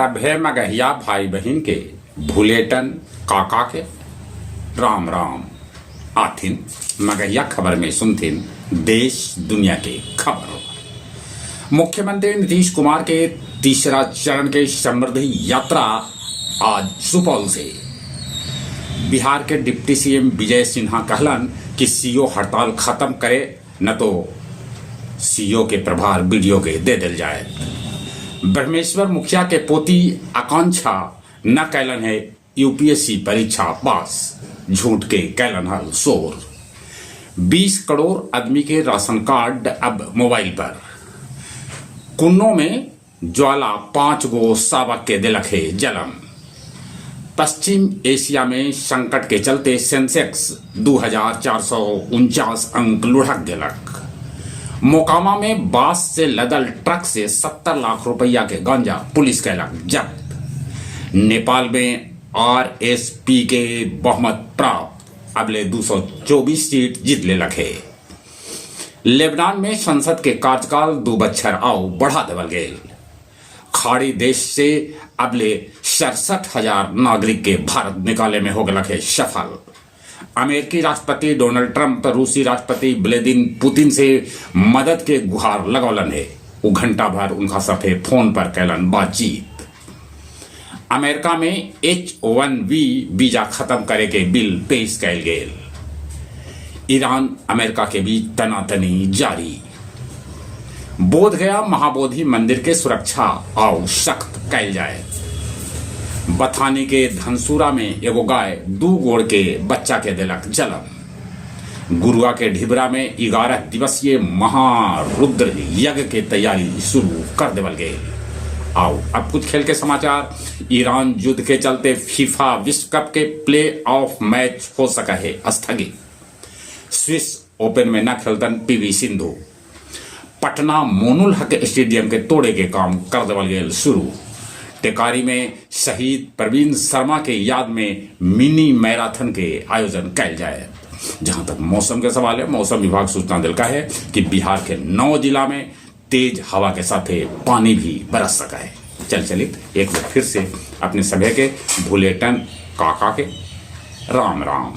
सभे मगहिया भाई बहन के भूलेटन काका के राम राम आथिन। मगहिया खबर में सुनथिन देश दुनिया के खबर। मुख्यमंत्री नीतीश कुमार के तीसरा चरण के समृद्धि यात्रा आज सुपौल से। बिहार के डिप्टी सीएम विजय सिन्हा कहलन कि सीओ हड़ताल खत्म करे न तो सीओ के प्रभार बीडीओ के दे दिल जाए। ब्रह्मेश्वर मुखिया के पोती आकांक्षा न कैलन है यूपीएससी परीक्षा पास, झूठ के कैलन हल शोर। 20 करोड़ आदमी के राशन कार्ड अब मोबाइल पर। कुन्नो में ज्वाला 5 गो सावक के दिलक है जलम। पश्चिम एशिया में संकट के चलते सेंसेक्स 2449 अंक लुढ़क दिलक। मोकामा में बांस से लदल ट्रक से 70 लाख रुपया के गांजा पुलिस कैलक जब्त। नेपाल में आरएसपी के बहुमत प्राप्त, अगले 224 सीट जीत ले लखे। लेबनान में संसद के कार्यकाल 2 बछर आओ बढ़ा देवल गेल। खाड़ी देश से अगले 67,000 नागरिक के भारत निकाले में हो गए सफल। अमेरिकी राष्ट्रपति डोनाल्ड ट्रंप रूसी राष्ट्रपति व्लादिमीर पुतिन से मदद के गुहार लगौलन है। वो घंटा भर उनका साथे फोन पर कैलन बातचीत। अमेरिका में H-1B वीजा खत्म करे के बिल पेश कैल गेल। ईरान अमेरिका के बीच तनातनी जारी। बोधगया महाबोधि मंदिर के सुरक्षा आओ सख्त कैल जाए। बथानी के धनसूरा में एगो गाय 2 गोड़ के बच्चा के दिलक जलम। गुरुआ के ढिबरा में 11 दिवसीय महारुद्र यज्ञ के तैयारी शुरू कर देवल गए। आओ अब कुछ खेल के समाचार। ईरान युद्ध के चलते फीफा विश्व कप के प्ले ऑफ मैच हो सका है स्थगित। स्विस ओपन में न खेलतन पीवी सिंधु। पटना मोनुल हक स्टेडियम के तोड़े के काम कर देवल गए शुरू। टेकारी में शहीद प्रवीण शर्मा के याद में मिनी मैराथन के आयोजन कैल जाए। जहां तक मौसम के सवाल है, मौसम विभाग सूचना दिलका है कि बिहार के 9 जिला में तेज हवा के साथ पानी भी बरस सका है। चलिए एक बार फिर से अपने सभी के भूलेटन काका के राम राम।